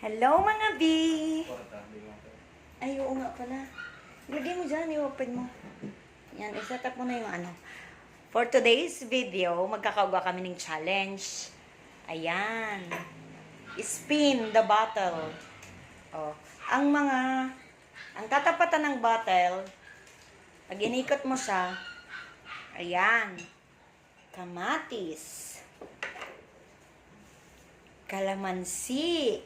Hello mga B! Ay, oo nga pala. Ilagay mo dyan, i-open mo. Yan, i-set up mo na yung ano. For today's video, magkakauga kami ng challenge. Ayan. Spin the bottle. Oh, ang tatapatan ng bottle, pag inikot mo siya, ayan, kamatis, kalamansi,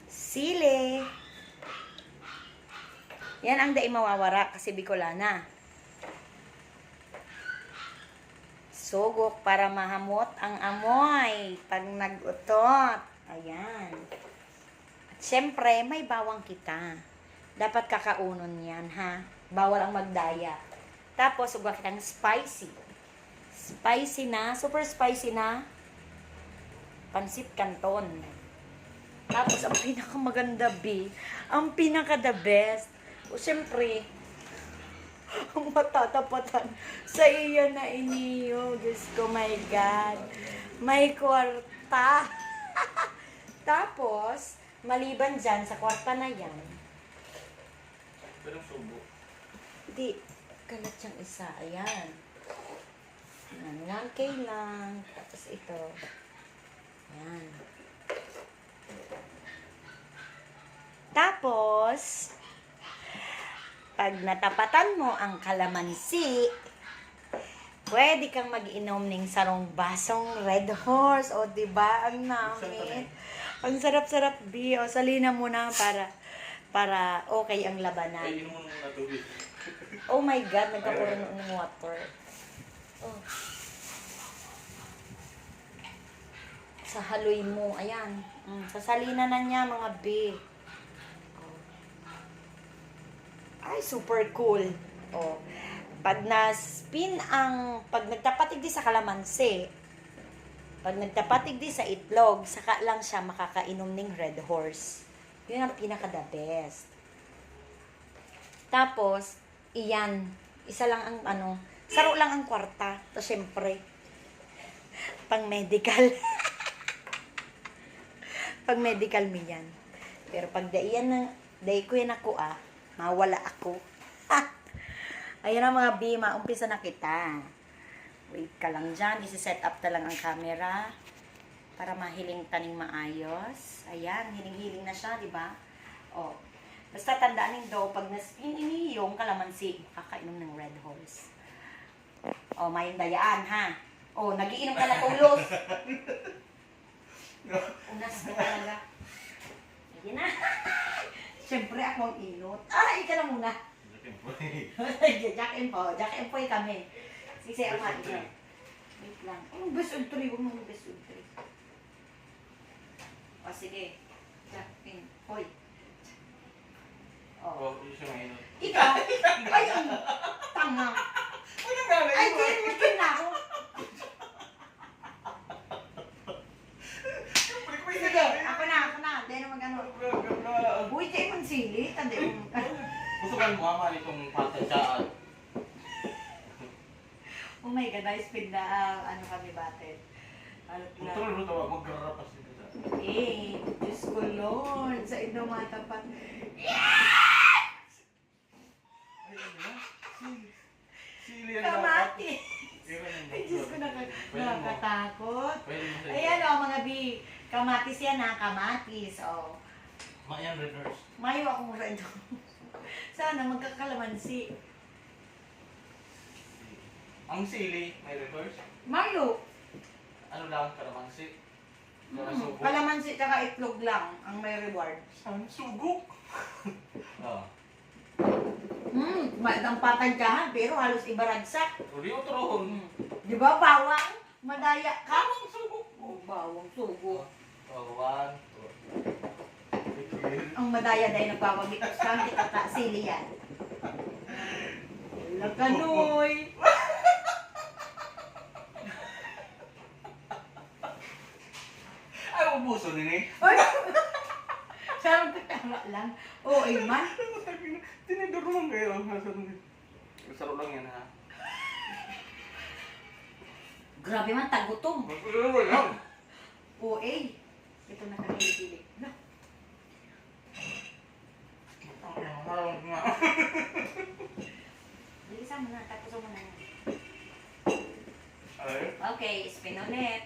sili. Yan ang dai mawawara kasi Bicolana. Sugok para mahamot ang amoy pag nag-utot. Ayan. At syempre, may bawang kita. Dapat kakaunon yan, ha? Bawal ang magdaya. Tapos, ugwa kitang spicy. Spicy na, super spicy na pansit canton. Tapos, ang pinakamaganda, B, ang pinaka-the best, o syempre, ang matatapatan sa iya na iniyo. Diyos ko, my God. May kwarta. Tapos, maliban dyan, sa kwarta na yan, Pero subo. di, kalat siyang isa. Ayan. Ayan, 1K lang. Tapos ito. Ayan. Tapos, pag natapatan mo ang kalamansi, pwede kang mag-inom ng sarong basong Red Horse. O, diba? Ang namin. Ang sarap-sarap, B. O, salina mo na para okay ang labanan. Ay, inom mo muna tubig. Oh my God, nagkapuno ng water. Oh. Sa haloy mo, ayan. Sasalina na niya, mga B. Ay, super cool. Oh. Pag nagtapatig di sa kalamansi, pag nagtapatig di sa itlog, saka lang siya makakainom ng Red Horse. Yun ang pinaka-the best. Tapos, iyan. Isa lang ang saro lang ang kwarta. To syempre, pang medical. Pag medical mi yan. Pero pag dai ko yan ako mawala ako. Ayun ang mga B, umpisa na kita. Wait ka lang dyan. Isi-set up na lang ang camera para mahiling taning maayos. Ayan, hiling-hiling na siya, di ba? O, basta tandaan daw, pag na-spin yung kalamansi, kakainom ng Red Horse. O, may dayaan, ha? O, nagiinom ka na tulos. Unas ka talaga. Ayan na. Siyempre, ako ang inot. Ika na muna. Jack and Poy kami. Sisi ang mati. Wait lang. Anong best of 3? Huwag mong best of 3. O, sige. Jack and Poy. Oh, yun siya mainot. Ikaw? Ay, ang tanga. Ano nga na Ay, hindi na ako. Sige, ako na. Hindi na mag-ano. Uy, tayo mong sili. Tanda yung... Gusto ka mo mali itong patansaan. Oh my God, na-speed na kami batid. Tuloy mo ito, mag-rarapas dito sa... Diyos ko Lord, sa ino matapat. Ay, ano ba? Sili yan Kamati! Ay, Diyos ko, nakakatakot. Ayan o, mga B. Kamatis yan ha, kamatis. O. Mayan Red Horse. Mayo akong red. Sana magkakalamansi. Ang sili, may Red Horse. Mayo. Ano lang, kalamansi. Sugo. Kalamansi tsaka itlog lang ang may reward. Saan? Sugo? Oo. Ang patagkahan, pero halos ibaragsak. Uli o turohon. Di ba, bawang? Madaya ka? Kamang sugo. Oh, bawang sugo. One, two. Ang madaya dahil nagpapagit sa kita sili yan. Lakanoy! Ay, ubuso din eh. Ay! Sarang katama lang. Oo, man. Tinidor lang kayo. Masarap lang yan ha. Grabe man, tagutom. Masarap lang. Okay. Ito na kanili-pili. No. Harap nga. Bilisan mo na. Tapos mo na. Ay, Okay, spin ulit.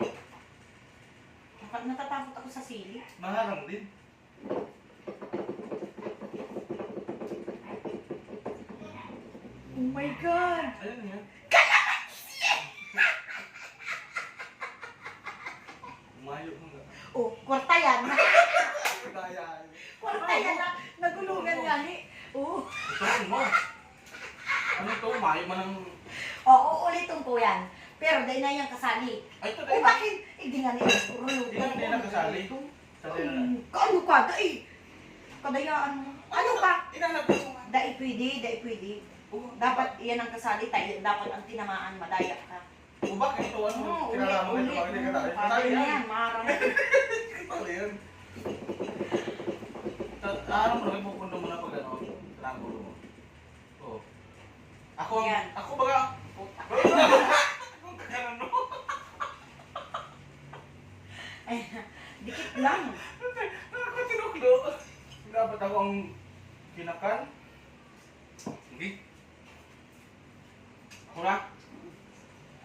Natatakot ako sa sili. maharang din. Oh my God! Ayun yan. Umayo mo nga. Oh, kwarta yan. Kaya. Kwarta yan na. Nagulungan nga ni. Oh. Ito mo. Ano to? Umayo mo ng... Oo, ulitin ko yan. Pero dahil na yan kasali. Ay, ito O din. bakit? Hindi nga niya. Hindi nga din nakasali. Sali na. Ano ka? Dahil. Kadayaan mo. Ano ka? Inanap ko nga. Dahil pwede. Dapat yan ang kasali tayo. Dapat ang tinamaan, madaya ka. O bakit ito? Ano? Oo, Kinala mo ito. Bakit hindi ka tayo? Kadaya na yan, maharang. Kasali yan. Ano mo naman pupundo mo na pag ano? Triangulo mo. Oo. Yan. Ako baga. Puta. Kung kakanan mo. Ay, dikit lang. Ako tinuklo. Dapat ako ang kinakan. Hindi. Ako na.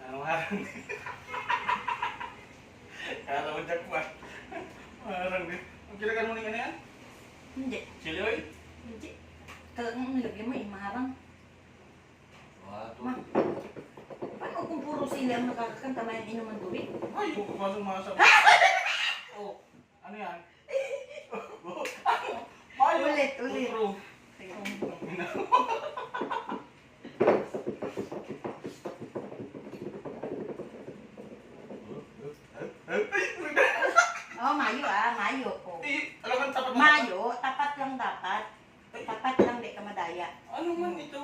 Ano harang din. Kala mo jakwa. Harang din. Ang kinakan mo ni ano yan? Hindi. Chili oil? Hindi. Talagang nilagyan mo, imarang. Wato. Ma, paano kung puro sila ang nakakakanta may inuman tubig? Ay, yung kumasang-masang. Oh, ano yan? Mayo. Ulit. True. Oh, mayo. Oh. Alam mo, tapat na. Mayo, tapat lang dapat. Tapat lang, di ka madaya. Ano man ito?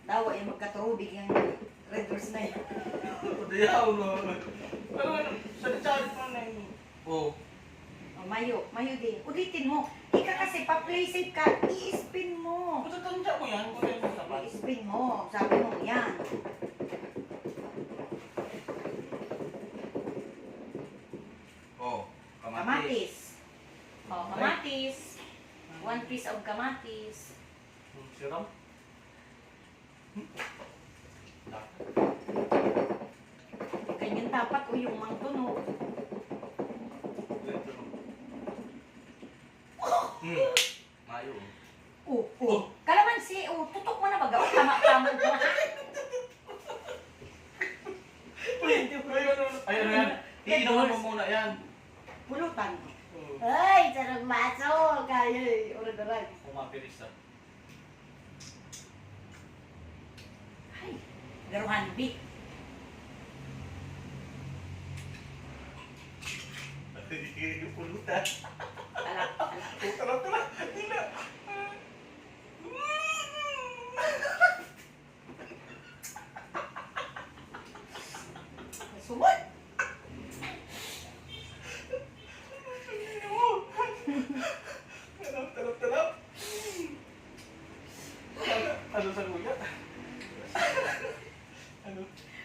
Dawa yung magkaturubig yung red doors na yan. Diyaw no. Ano, sa-charge mo na yun. Oh. Oh, mayo din. Ulitin mo. Ika kasi pa-play safe ka, i-spin mo. Kung tatanda mo yan, kung sa'yo mo sapat. I-spin mo. Sabi mo, yan. Oh, Kamatis. Oh, kamatis. 1 piece of kamatis. Siram? Ganyan dapat o yung mangtunog. Mayo. Kalamansi, tutok mo na baga. Tama mo. Ayun na yan. Iinuman mo muna yan. Pulutan. Oh. Ay, sarang maso. Kaya eh. Oray-oray. Kumapilis na. Ay, garuhan big. Pulutan. Talak. Tala. Hila. Sumot. Talap. Ano sa kuya? Ano?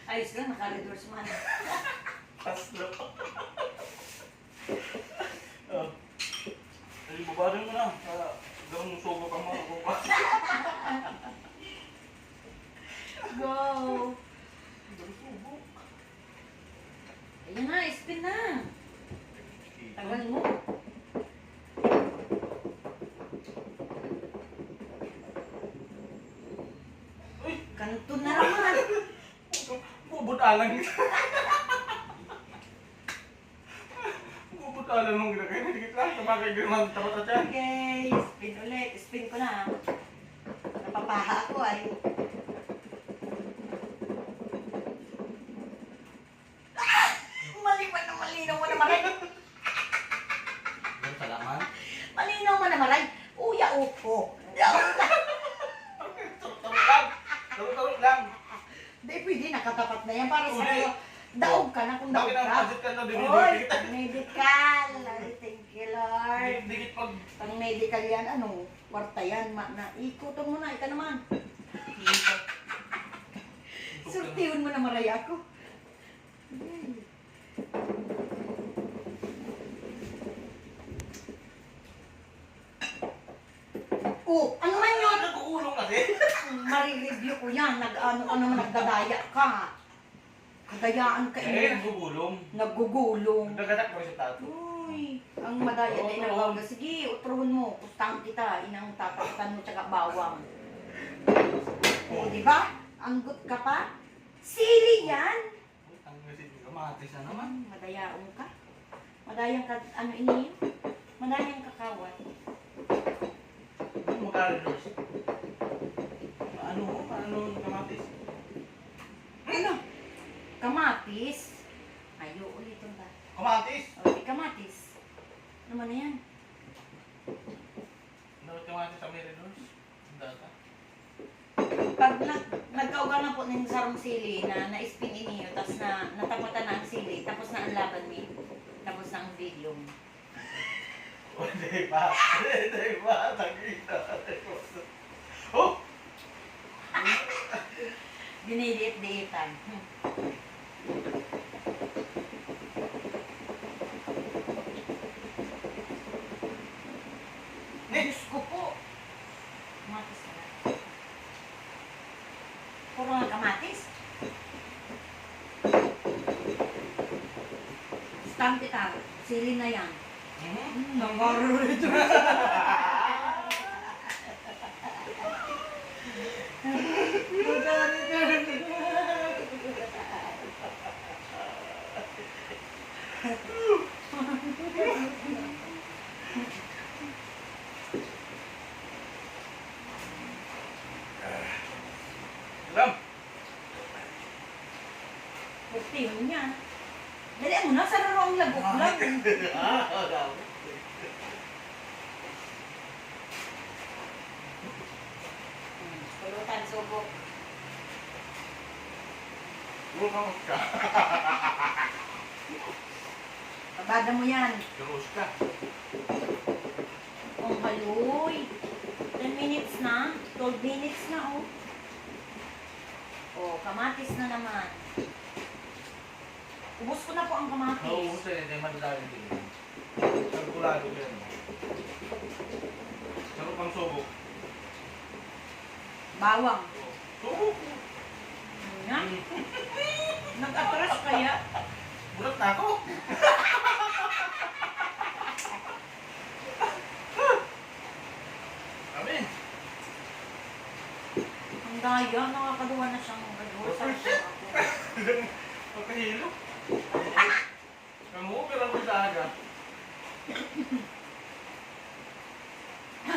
Ayos lang, naka-redoors man. Paslo. Oh. Ay, babarin mo na. Gawin mo sobo ka mga kupa. Go. Gawin sobo. Ayun na, spin na. Tagal mo. Uy! Kanto na naman. Bubutalan. Bubutalan mong ginagay. Dikit lang. Tumakay girman. Tapat at yan. Okay, spin ulit. Spin ko na. Napapaha ako ay. Ah! Malinaw mo na maray. Ganun salaman. Malinaw mo na maray. Uya upo. Tarot lang. Hindi pwede, nakatapat na yan. Para Uli. sa'yo, daog ka na kung daog Bakit ang ka. budget ka na Oy, dinidikit? medical. Ay, thank you, Lord. Dikit pag... Pang medical yan, ano, kwarta yan. Ikutan mo na, ika naman. Surtihon mo na maray ako. ko yan. Nag-ano ka naman, nagdadaya ka. Kadayaan ka Eh, ina. gugulong. Nagugulong. Nagagadak ko sa tato. Uy, ang madaya din na bawang. Sige, utrohon mo. Pustahan kita. Inang tatakutan mo tsaka bawang. O, di ba? Anggot ka pa? Sili yan. Ang mesin ko, kamatis na naman. Madayaong ka. Madayang ka, ano ini? Madayang kakawan. Ano magkaradors? Ano ang kamatis? Ano? Kamatis. Ayo, ulitin ba? Kamatis! O, di kamatis. Ano man na yan? Ano kamatis sa meredors? Ang data. Pag nagkauga na po ng sarong sili na na-spin niyo, tapos na natapatan na ang sili, tapos na ang laban mi, tapos na ang video mo. Hindi pa. Hindi pa. Tagita. Oh! Dinidiit-diitan. Diyos ko po. Kamatis na lang. Puro nga kamatis. Stamp kita. Sili na yan. Nangaro ito. Alam! Bukti yun niya. Dali mo na, sa rarong lagok lang. Pulutan, subo. Lumang ka. Pabada mo yan. Garus ka. Ang haloy. 10 minutes na. 12 minutes na, oh. Oh, kamatis na naman. Ubus ko na po ang Oo, kamatis. gusto hindi madadali din. Kalkulado yan. Sarap ang subo. Bawang. Subo! Ano nga? Nag-atras kaya? Bulat na ako! Kami! Ang daya, nakakaduwa na siyang gagawa sa ako. Pagkahilo. Kamu, pero ko sa aga.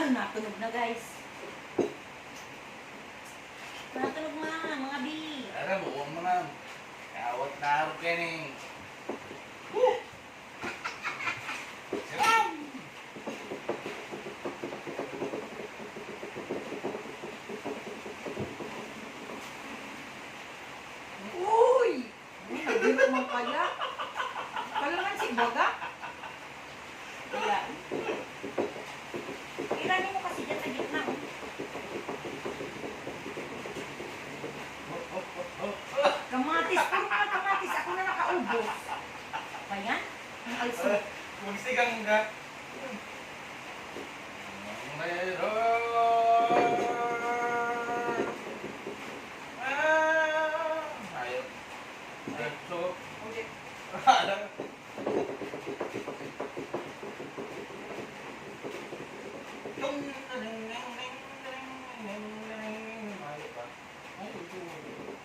Natunog na, guys. Natunog na, mga bi. Alam mo, huwag mo na. Kawat na araw kening. Siram! Uy! Nagdito mo pala. Pala man si Baga. Kaya. Ilanin mo kasi dyan sa gitna. Kamatis. Puro ka kamatis. Ako na nakaubos. Ba yan? Ang also. Magsigang ka. Ayop. So, Okay.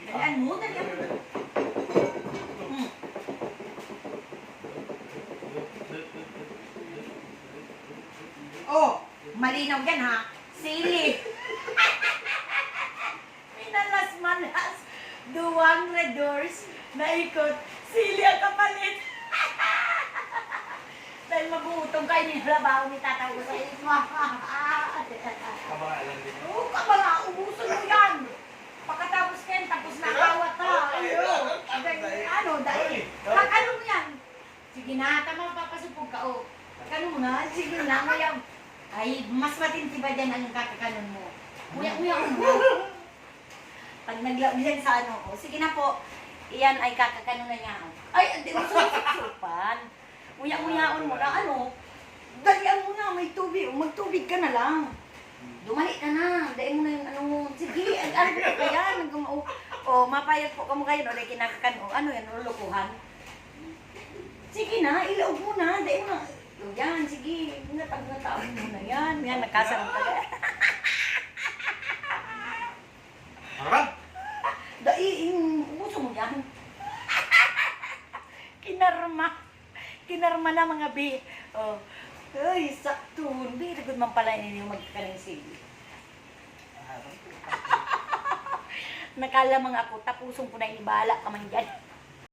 Dalian mo, dalian mo. Hmm. Oh, malinaw yan ha. Sili. Minalas-malas. Duwang redors na ikot. Sili ang kapalit. Dahil magutom kayo ni Labaw ni Tataw ko sa isma. Kabangalan din. Oo, kabala. Ubusan mo yan. Pagkatapos kayo, tapos nakawat ka. Dahil, kakano mo yan? Sige na, tama, papasupog ka, oh. Kakano mo na, sige na, ngayon. Ay, mas matinti ba dyan ang kakakanon mo? Uya mo. Pag naglagyan sa ano, oh, sige na po, iyan ay kakakanon na niya, oh. Ay, hindi mo susupan. Uya-uyaon mo na, ano, dalian mo na, may tubig, magtubig ka na lang. Dumali ka na. Dahil mo na yung ano mo. Sige, ano ko kaya? O, mapayat po ka mo kayo. No? Dahil kinakakan. O, ano yan? O, lukuhan. Sige na, ilaog mo na. Dahil mo na. O, yan, sige. Natag-natawin mo na yan. Yan, nakasarang ka. Ano ba? Dahil, uso mo yan. Kinarma. Kinarma na mga bi. Oh. Ay, sakto. Hindi, good man pala yung magkakaling Nakala mga ako, tapusong ko na inibala ka man dyan.